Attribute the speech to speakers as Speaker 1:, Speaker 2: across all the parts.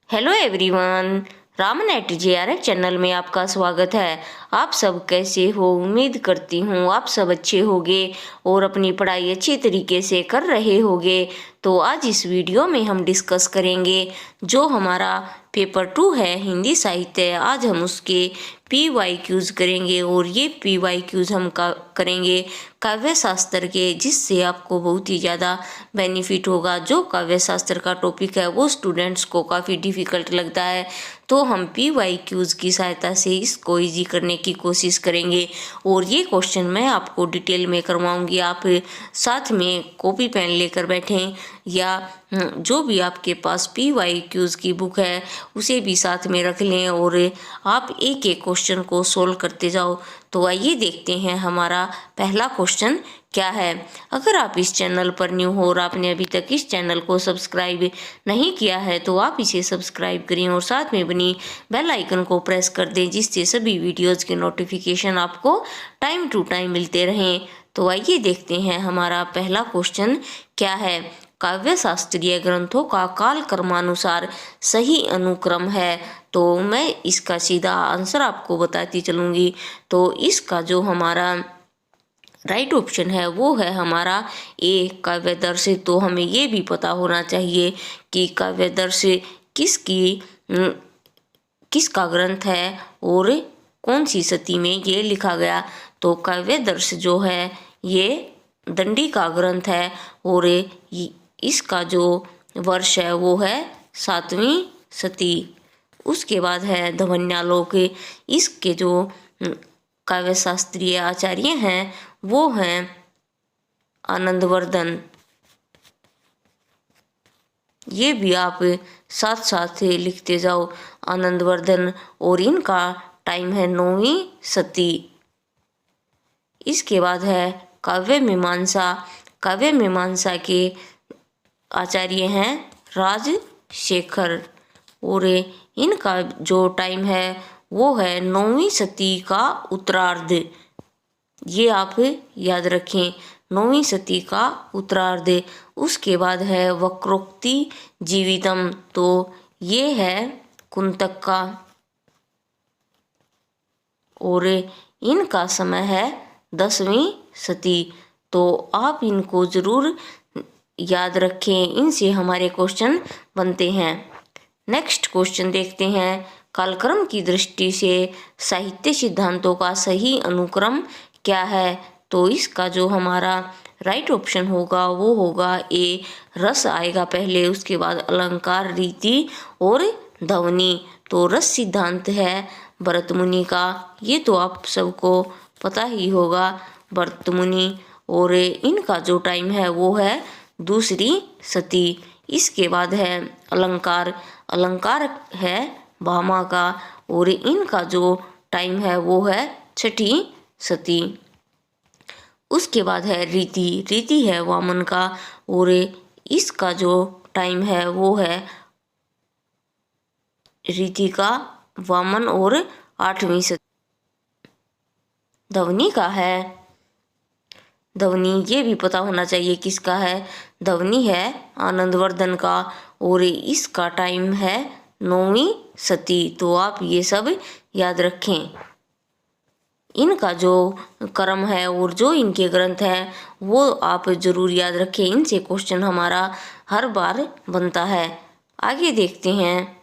Speaker 1: Hello everyone, रामनेट JRF channel में आपका स्वागत है। आप सब कैसे हो? उम्मीद करती हूँ आप सब अच्छे होंगे और अपनी पढ़ाई अच्छी तरीके से कर रहे होंगे। तो आज इस वीडियो में हम डिस्कस करेंगे जो हमारा पेपर 2 है हिंदी साहित्य। आज हम उसके PYQs करेंगे और ये PYQs हम करेंगे काव्य शास्त्र के, जिससे आपको बहुत ही ज़्यादा बेनिफिट होगा। जो काव्य शास्त्र का टॉपिक है वो स्टूडेंट्स को काफ़ी डिफ़िकल्ट लगता है, तो हम PYQs की सहायता से इसको ईजी करने की कोशिश करेंगे। और ये क्वेश्चन मैं आपको डिटेल में करवाऊंगी। आप साथ में कॉपी पेन लेकर बैठें या जो भी आपके पास PYQs की बुक है उसे भी साथ में रख लें और आप एक एक क्वेश्चन को सोल्व करते जाओ। तो आइए देखते हैं हमारा पहला क्वेश्चन क्या है। अगर आप इस चैनल पर न्यू हो और आपने अभी तक इस चैनल को सब्सक्राइब नहीं किया है तो आप इसे सब्सक्राइब करें और साथ में बनी बेल आइकन को प्रेस कर दें, जिससे सभी वीडियोज़ के नोटिफिकेशन आपको टाइम टू टाइम मिलते रहें। तो आइए देखते हैं हमारा पहला क्वेश्चन क्या है। काव्य शास्त्रीय ग्रंथों का काल क्रमानुसार सही अनुक्रम है। तो मैं इसका सीधा आंसर आपको बताती चलूँगी। तो इसका जो हमारा राइट ऑप्शन है वो है हमारा ए, काव्यदर्श। तो हमें ये भी पता होना चाहिए कि काव्यदर्श किसका ग्रंथ है और कौन सी सदी में ये लिखा गया। तो काव्यदर्श जो है ये दंडी का ग्रंथ है और इसका जो वर्ष है वो है 7वीं शती। उसके बाद है ध्वन्यालोक। इसके जो काव्य शास्त्रीय आचार्य हैं वो हैं आनंदवर्धन। ये भी आप साथ साथ लिखते जाओ, आनंदवर्धन, और इनका टाइम है 9वीं शती। इसके बाद है काव्य मीमांसा। काव्य मीमांसा के आचार्य हैं राजशेखर और इनका जो टाइम है वो है 9वीं शती का उत्तरार्ध। ये आप याद रखें, 9वीं शती का उत्तरार्ध। उसके बाद है वक्रोक्ति जीवितम। तो ये है कुंतक का और इनका समय है 10वीं शती। तो आप इनको ज़रूर याद रखें, इनसे हमारे क्वेश्चन बनते हैं। नेक्स्ट क्वेश्चन देखते हैं। कालक्रम की दृष्टि से साहित्य सिद्धांतों का सही अनुक्रम क्या है। तो इसका जो हमारा राइट ऑप्शन होगा वो होगा ए, रस आएगा पहले, उसके बाद अलंकार, रीति और ध्वनि। तो रस सिद्धांत है भरत मुनि का, ये तो आप सबको पता ही होगा, भरत मुनि। और इनका जो टाइम है वो है 2री शती। इसके बाद है अलंकार। अलंकार है भामा का और इनका जो टाइम है वो है 6ठी शती। उसके बाद है रीति। रीति है वामन का और इसका जो टाइम है वो है रीति का वामन और 8वीं शती। ध्वनि का है ध्वनि, ये भी पता होना चाहिए किसका है। ध्वनि है आनंदवर्धन का और इसका टाइम है 9वीं शती। तो आप ये सब याद रखें। इनका जो क्रम है और जो इनके ग्रंथ हैं वो आप जरूर याद रखें, इनसे क्वेश्चन हमारा हर बार बनता है। आगे देखते हैं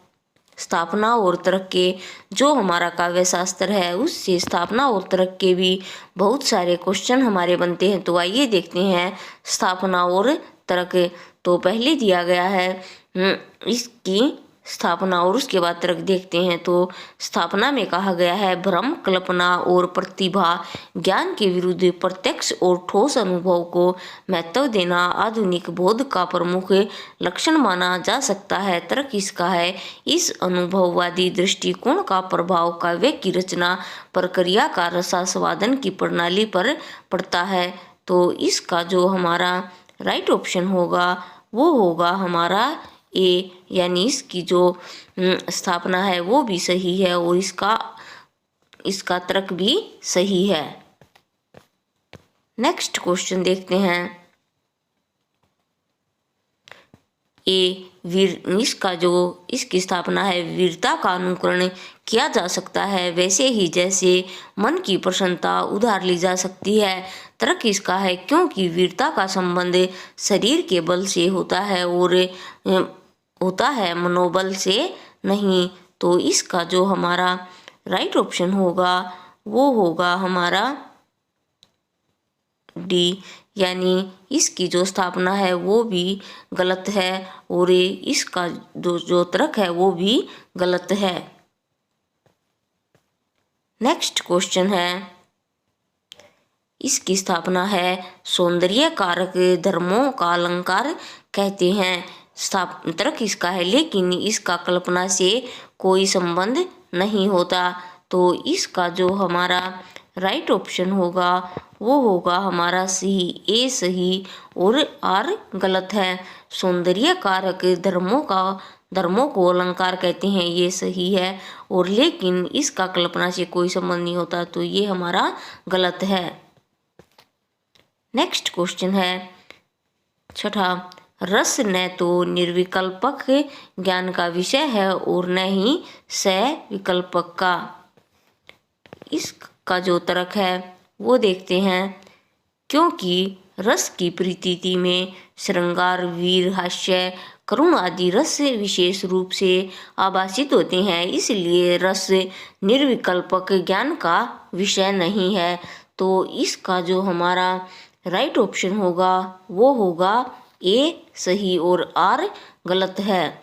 Speaker 1: स्थापना और तर्क के। जो हमारा काव्य शास्त्र है उससे स्थापना और तर्क के भी बहुत सारे क्वेश्चन हमारे बनते हैं। तो आइए देखते हैं स्थापना और तर्क। तो पहले दिया गया है इसकी स्थापना और उसके बाद तर्क देखते हैं। तो स्थापना में कहा गया है भ्रम, कल्पना और प्रतिभा ज्ञान के विरुद्ध प्रत्यक्ष और ठोस अनुभव को महत्व देना आधुनिक बोध का प्रमुख लक्षण माना जा सकता है। तर्क इसका है इस अनुभववादी दृष्टिकोण का प्रभाव काव्य की रचना प्रक्रिया का रसास्वादन की प्रणाली पर पड़ता है। तो इसका जो हमारा राइट ऑप्शन होगा वो होगा हमारा ए, यानी इसकी जो स्थापना है वो भी सही है और इसका तर्क भी सही है। नेक्स्ट क्वेश्चन देखते हैं। ए, इसकी स्थापना है वीरता का अनुकरण किया जा सकता है, वैसे ही जैसे मन की प्रसन्नता उधार ली जा सकती है। तर्क इसका है क्योंकि वीरता का संबंध शरीर के बल से होता है और होता है मनोबल से नहीं। तो इसका जो हमारा राइट ऑप्शन होगा वो होगा हमारा डी, यानी इसकी जो स्थापना है वो भी गलत है और इसका जो तर्क है वो भी गलत है। नेक्स्ट क्वेश्चन है, इसकी स्थापना है सौंदर्य कारक धर्मों का अलंकार कहते हैं। तर्क इसका है लेकिन इसका कल्पना से कोई संबंध नहीं होता। तो इसका जो हमारा राइट ऑप्शन होगा वो होगा हमारा सही, ए सही और आर गलत है। सौंदर्य कारक धर्मों को अलंकार कहते हैं, ये सही है, और लेकिन इसका कल्पना से कोई संबंध नहीं होता, तो ये हमारा गलत है। नेक्स्ट क्वेश्चन है छठा, रस न तो निर्विकल्पक ज्ञान का विषय है और न ही सविकल्पक का। इसका जो तर्क है वो देखते हैं। क्योंकि रस की प्रतीति में श्रृंगार, वीर, हास्य, करुण आदि रस विशेष रूप से आभासित होते हैं, इसलिए रस निर्विकल्पक ज्ञान का विषय नहीं है। तो इसका जो हमारा राइट ऑप्शन होगा वो होगा ए सही और आर गलत है।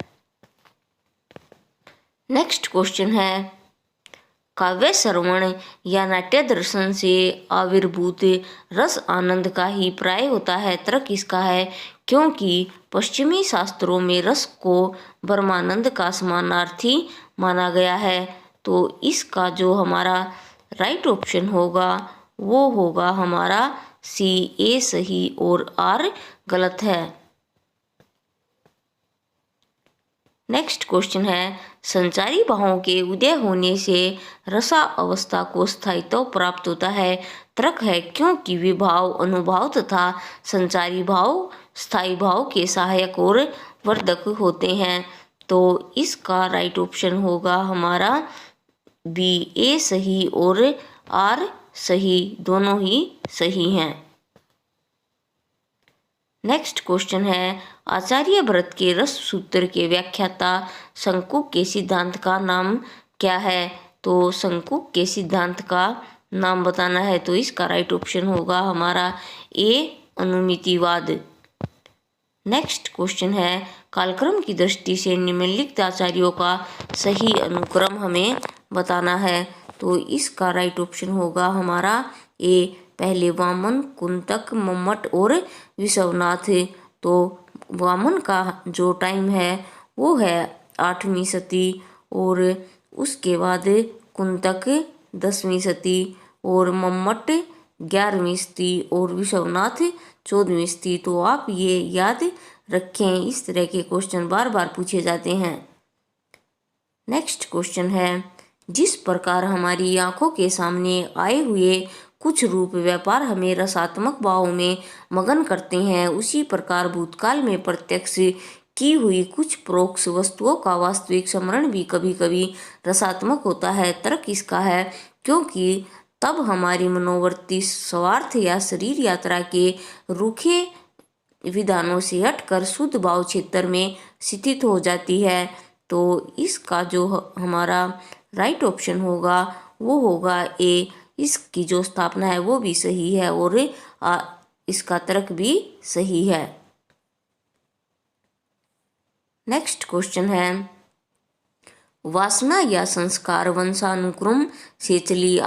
Speaker 1: नेक्स्ट क्वेश्चन है, काव्य श्रवण या नाट्य दर्शन से आविर्भूत रस आनंद का ही प्राय होता है। तर्क इसका है क्योंकि पश्चिमी शास्त्रों में रस को ब्रह्मानंद का समानार्थी माना गया है। तो इसका जो हमारा राइट ऑप्शन होगा वो होगा हमारा सी, ए सही और आर गलत है। नेक्स्ट क्वेश्चन है, संचारी भावों के उदय होने से रसा अवस्था को स्थायित्व प्राप्त होता है। तर्क है क्योंकि विभाव, अनुभाव तथा संचारी भाव स्थायी भाव के सहायक और वर्धक होते हैं। तो इसका राइट ऑप्शन होगा हमारा बी, ए सही और आर सही, दोनों ही सही हैं। नेक्स्ट क्वेश्चन है, आचार्य भरत के रस सूत्र के व्याख्याता शंकुक के सिद्धांत का नाम क्या है। तो शंकुक के सिद्धांत का नाम बताना है, तो इसका राइट ऑप्शन होगा हमारा ए अनुमितिवाद। नेक्स्ट क्वेश्चन है, कालक्रम की दृष्टि से निम्नलिखित आचार्यों का सही अनुक्रम हमें बताना है। तो इसका राइट ऑप्शन होगा हमारा ए, पहले वामन, कुंतक, मम्मट और विश्वनाथ। तो वामन का जो टाइम है वो है 8वीं सदी और उसके बाद कुंतक 10वीं सदी और मम्मट 11वीं सदी और विश्वनाथ 14वीं सदी। तो आप ये याद रखें, इस तरह के क्वेश्चन बार बार पूछे जाते हैं। नेक्स्ट क्वेश्चन है, जिस प्रकार हमारी आंखों के सामने आए हुए कुछ रूप व्यापार हमें रसात्मक भावों में मगन करते हैं, उसी प्रकार भूतकाल में प्रत्यक्ष की हुई कुछ परोक्ष वस्तुओं का वास्तविक स्मरण भी कभी कभी रसात्मक होता है। तर्क इसका है क्योंकि तब हमारी मनोवृत्ति स्वार्थ या शरीर यात्रा के रूखे विधानों से हटकर शुद्ध भाव क्षेत्र में स्थित हो जाती है। तो इसका जो हमारा राइट ऑप्शन होगा वो होगा ए, इसकी जो स्थापना है वो भी सही है और इसका तर्क भी सही है। नेक्स्ट क्वेश्चन है, वासना या संस्कार वंशानुक्रम से चली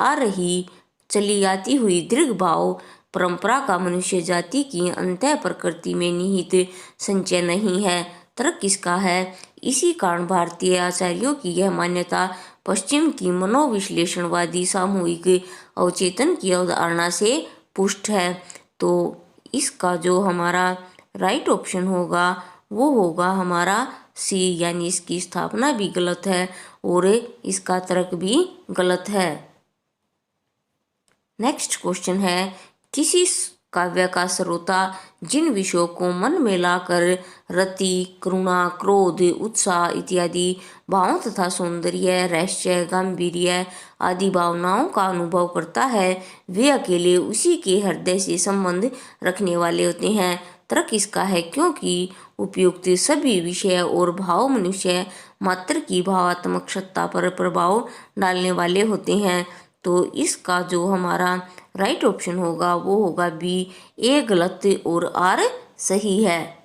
Speaker 1: आती हुई दीर्घ भाव परंपरा का मनुष्य जाति की अंतः प्रकृति में निहित संचय नहीं है। तर्क किसका है, इसी कारण भारतीय आचार्यों की यह मान्यता पश्चिम की मनोविश्लेषणवादी सामूहिक अवचेतन की अवधारणा से पुष्ट है। तो इसका जो हमारा राइट ऑप्शन होगा वो होगा हमारा सी, यानी इसकी स्थापना भी गलत है और इसका तर्क भी गलत है। नेक्स्ट क्वेश्चन है, किसी काव्य का श्रोता जिन विषयों को मन में लाकर रति, करुणा, क्रोध, उत्साह इत्यादि भावों तथा सौंदर्य, रहस्य, गांभीर्य आदि भावनाओं का अनुभव करता है, वे अकेले उसी के हृदय से संबंध रखने वाले होते हैं। तर्क इसका है क्योंकि उपयुक्त सभी विषय और भाव मनुष्य मात्र की भावात्मक सत्ता पर प्रभाव डालने वाले होते हैं। तो इसका जो हमारा राइट ऑप्शन होगा वो होगा बी, ए गलत और आर सही है।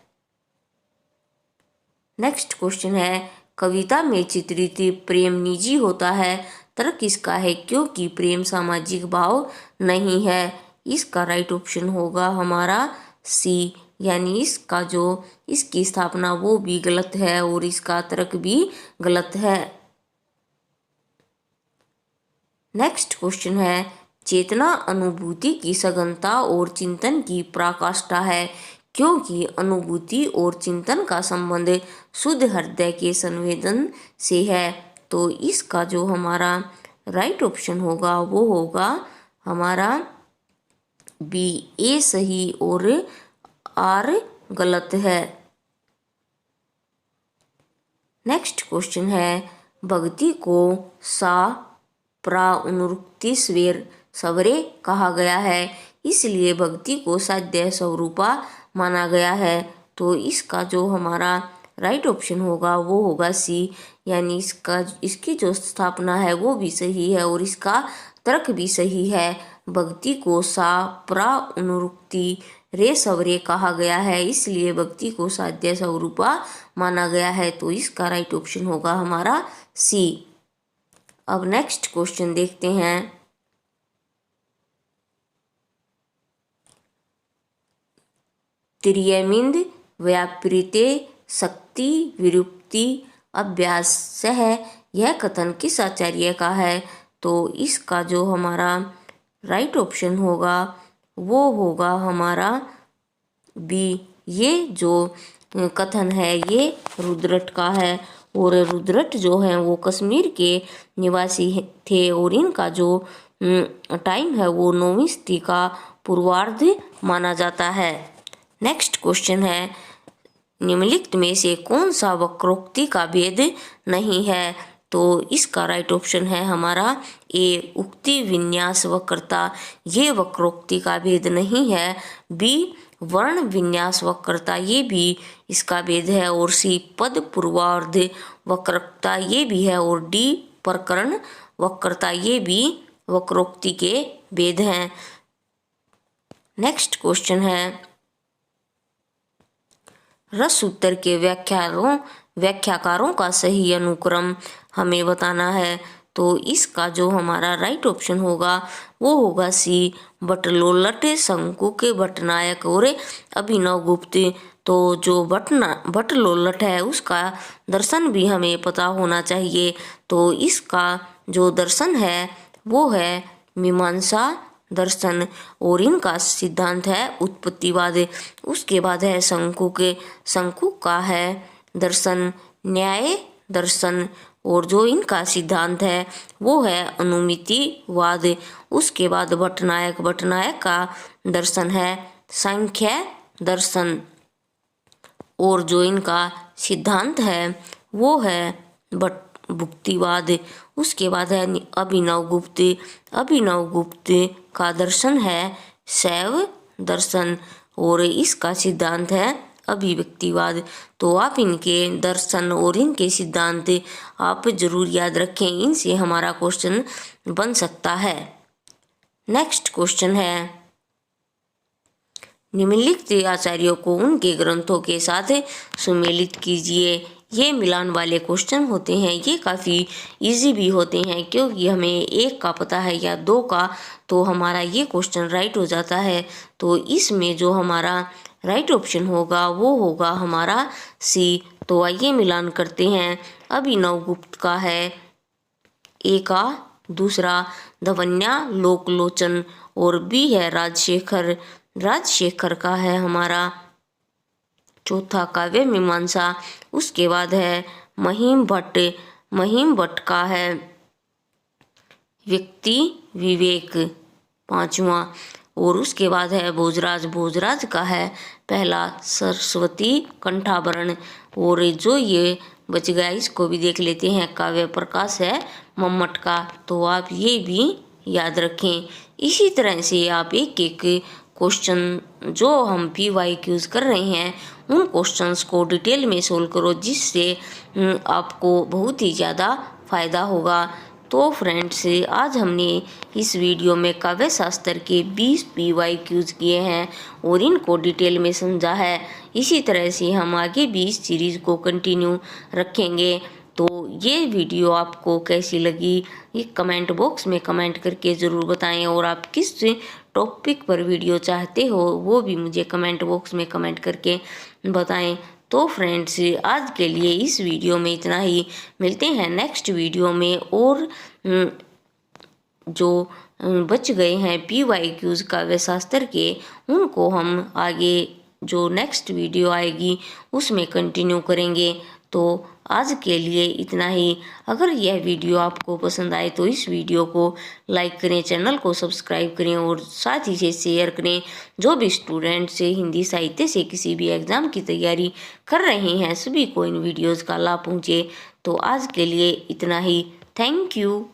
Speaker 1: नेक्स्ट क्वेश्चन है, कविता में चित्रित प्रेम निजी होता है। तर्क इसका है क्योंकि प्रेम सामाजिक भाव नहीं है। इसका राइट ऑप्शन होगा हमारा सी, यानी इसका जो इसकी स्थापना वो भी गलत है और इसका तर्क भी गलत है। नेक्स्ट क्वेश्चन है, चेतना अनुभूति की सघनता और चिंतन की पराकाष्ठा है क्योंकि अनुभूति और चिंतन का संबंध शुद्ध हृदय के संवेदन से है। तो इसका जो हमारा राइट ऑप्शन होगा वो होगा हमारा बी, ए सही और आर गलत है। नेक्स्ट क्वेश्चन है, भक्ति को सा प्रानुक्ति सवरे कहा गया है, इसलिए भक्ति को साध्य स्वरूपा माना गया है। तो इसका जो हमारा राइट ऑप्शन होगा वो होगा सी, यानी इसकी जो स्थापना है वो भी सही है और इसका तर्क भी सही है। भक्ति को सा प्रानुक्ति रे सवरे कहा गया है, इसलिए भक्ति को साध्य स्वरूपा माना गया है। तो इसका राइट ऑप्शन होगा हमारा सी। अब नेक्स्ट क्वेश्चन देखते हैं, त्रियमिंद व्यापृते शक्ति विरूप्ति अभ्यास है, यह कथन किस आचार्य का है। तो इसका जो हमारा राइट ऑप्शन होगा वो होगा हमारा बी, ये जो कथन है ये रुद्रट का है और रुद्रट जो है वो कश्मीर के निवासी थे और इनका जो टाइम है वो 9वीं सदी का पूर्वार्ध माना जाता है। नेक्स्ट क्वेश्चन है, निम्नलिखित में से कौन सा वक्रोक्ति का भेद नहीं है। तो इसका राइट ऑप्शन है हमारा ए, उक्ति विन्यास वक्रता, ये वक्रोक्ति का भेद नहीं है। बी, वर्ण विन्यास वक्रता, ये भी इसका भेद है। और सी, पद पूर्वार्ध वक्रता, ये भी है। और डी, प्रकरण वक्रता, ये भी वक्रोक्ति के भेद हैं। नेक्स्ट क्वेश्चन है, रस उत्तर के व्याख्याकारों का सही अनुक्रम हमें बताना है। तो इसका जो हमारा राइट ऑप्शन होगा वो होगा सी, बटलोलट, शंकु के भट्टनायक और अभिनव गुप्त। तो जो बटलोलट है उसका दर्शन भी हमें पता होना चाहिए। तो इसका जो दर्शन है वो है मीमांसा दर्शन और इनका सिद्धांत है उत्पत्तिवाद। उसके बाद है शंकु का है दर्शन न्याय दर्शन और जो इनका सिद्धांत है वो है अनुमितिवाद। उसके बाद भट्टनायक का दर्शन है सांख्य दर्शन और जो इनका सिद्धांत है वो है भुक्तिवाद। उसके बाद है अभिनव गुप्त का दर्शन है शैव दर्शन और इसका सिद्धांत है अभिव्यक्तिवाद। तो आप इनके दर्शन और इनके सिद्धांत आप जरूर याद रखें, इनसे हमारा क्वेश्चन बन सकता है। नेक्स्ट क्वेश्चन है, निम्नलिखित आचार्यों को उनके ग्रंथों के साथ सुमेलित कीजिए। ये मिलान वाले क्वेश्चन होते हैं, ये काफ़ी इजी भी होते हैं क्योंकि हमें एक का पता है या दो का, तो हमारा ये क्वेश्चन राइट हो जाता है। तो इसमें जो हमारा राइट ऑप्शन होगा वो होगा हमारा सी। तो आइए मिलान करते हैं। अभिनव गुप्त का है ए का, दूसरा धवन्या लोकलोचन और बी है राजशेखर का है हमारा चौथा काव्य मीमांसा। उसके बाद है महिम भट्ट का है व्यक्ति विवेक पांचवा और उसके बाद है भोजराज। भोजराज का है पहला सरस्वती कंठाभरण। और जो ये बच गया इसको भी देख लेते हैं। काव्य प्रकाश है मम्मट का, तो आप ये भी याद रखें। इसी तरह से आप एक एक क्वेश्चन जो हम PYQs कर रहे हैं उन क्वेश्चंस को डिटेल में सोल्व करो, जिससे आपको बहुत ही ज़्यादा फ़ायदा होगा। तो फ्रेंड्स, आज हमने इस वीडियो में काव्य शास्त्र के 20 PYQs किए हैं और इनको डिटेल में समझा है। इसी तरह से हम आगे भी इस सीरीज़ को कंटिन्यू रखेंगे। तो ये वीडियो आपको कैसी लगी ये कमेंट बॉक्स में कमेंट करके ज़रूर बताएं, और आप किस टॉपिक पर वीडियो चाहते हो वो भी मुझे कमेंट बॉक्स में कमेंट करके बताएं। तो फ्रेंड्स, आज के लिए इस वीडियो में इतना ही। मिलते हैं नेक्स्ट वीडियो में, और जो बच गए हैं PYQs काव्य शास्त्र के उनको हम आगे जो नेक्स्ट वीडियो आएगी उसमें कंटिन्यू करेंगे। तो आज के लिए इतना ही। अगर यह वीडियो आपको पसंद आए तो इस वीडियो को लाइक करें, चैनल को सब्सक्राइब करें और साथ ही से शेयर करें। जो भी स्टूडेंट से हिंदी साहित्य से किसी भी एग्ज़ाम की तैयारी कर रहे हैं सभी को इन वीडियोज़ का लाभ पहुँचे। तो आज के लिए इतना ही। Thank you.